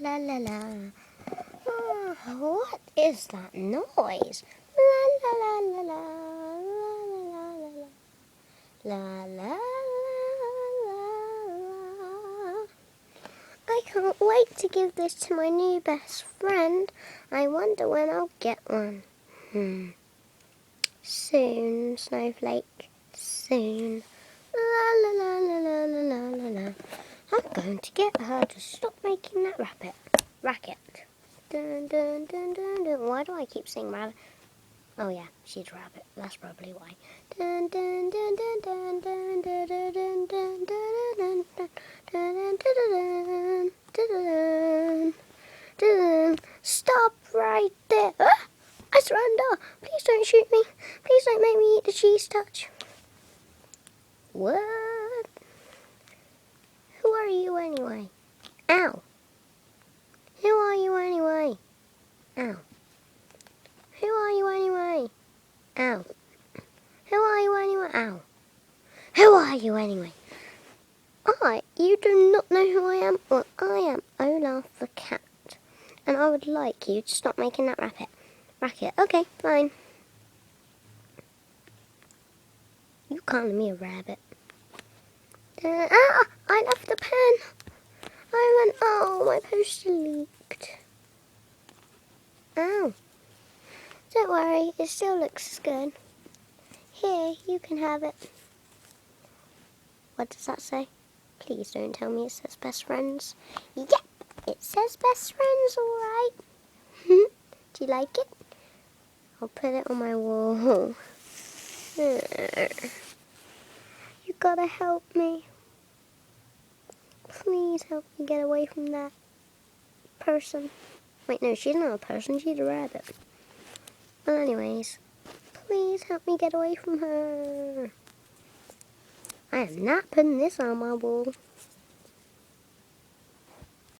la la la. What is that noise? La la la la la la la la la la. I can't wait to give this to my new best friend. I wonder when I'll get one. Soon, Snowflake. Soon. La la la la la la la la. I'm going to get her to stop making that racket. Dun dun dun dun dun. Why do I keep saying rabbit? Oh yeah, she's a rabbit. That's probably why. Dun dun dun dun dun dun dun dun dun dun dun dun dun dun. Stop right there! I surrender! Please don't shoot me. Please don't make me eat the cheese touch. What? Who are you anyway? Ow! Who are you anyway? Ow! Who are you anyway? Ow! Who are you anyway? Ow! Who are you anyway? You do not know who I am? Well, I am Olaf the cat, and I would like you to stop making that racket. Okay, fine. You calling me a rabbit? I left the pen. My poster leaked. Ow. Don't worry, it still looks good. Here, you can have it. What does that say? Please don't tell me it says best friends. Yep, it says best friends, alright. Do you like it? I'll put it on my wall. You gotta help me. Please help me get away from that person. Wait, no, she's not a person, she's a rabbit. Well, anyways, please help me get away from her. I am not putting this on my wall.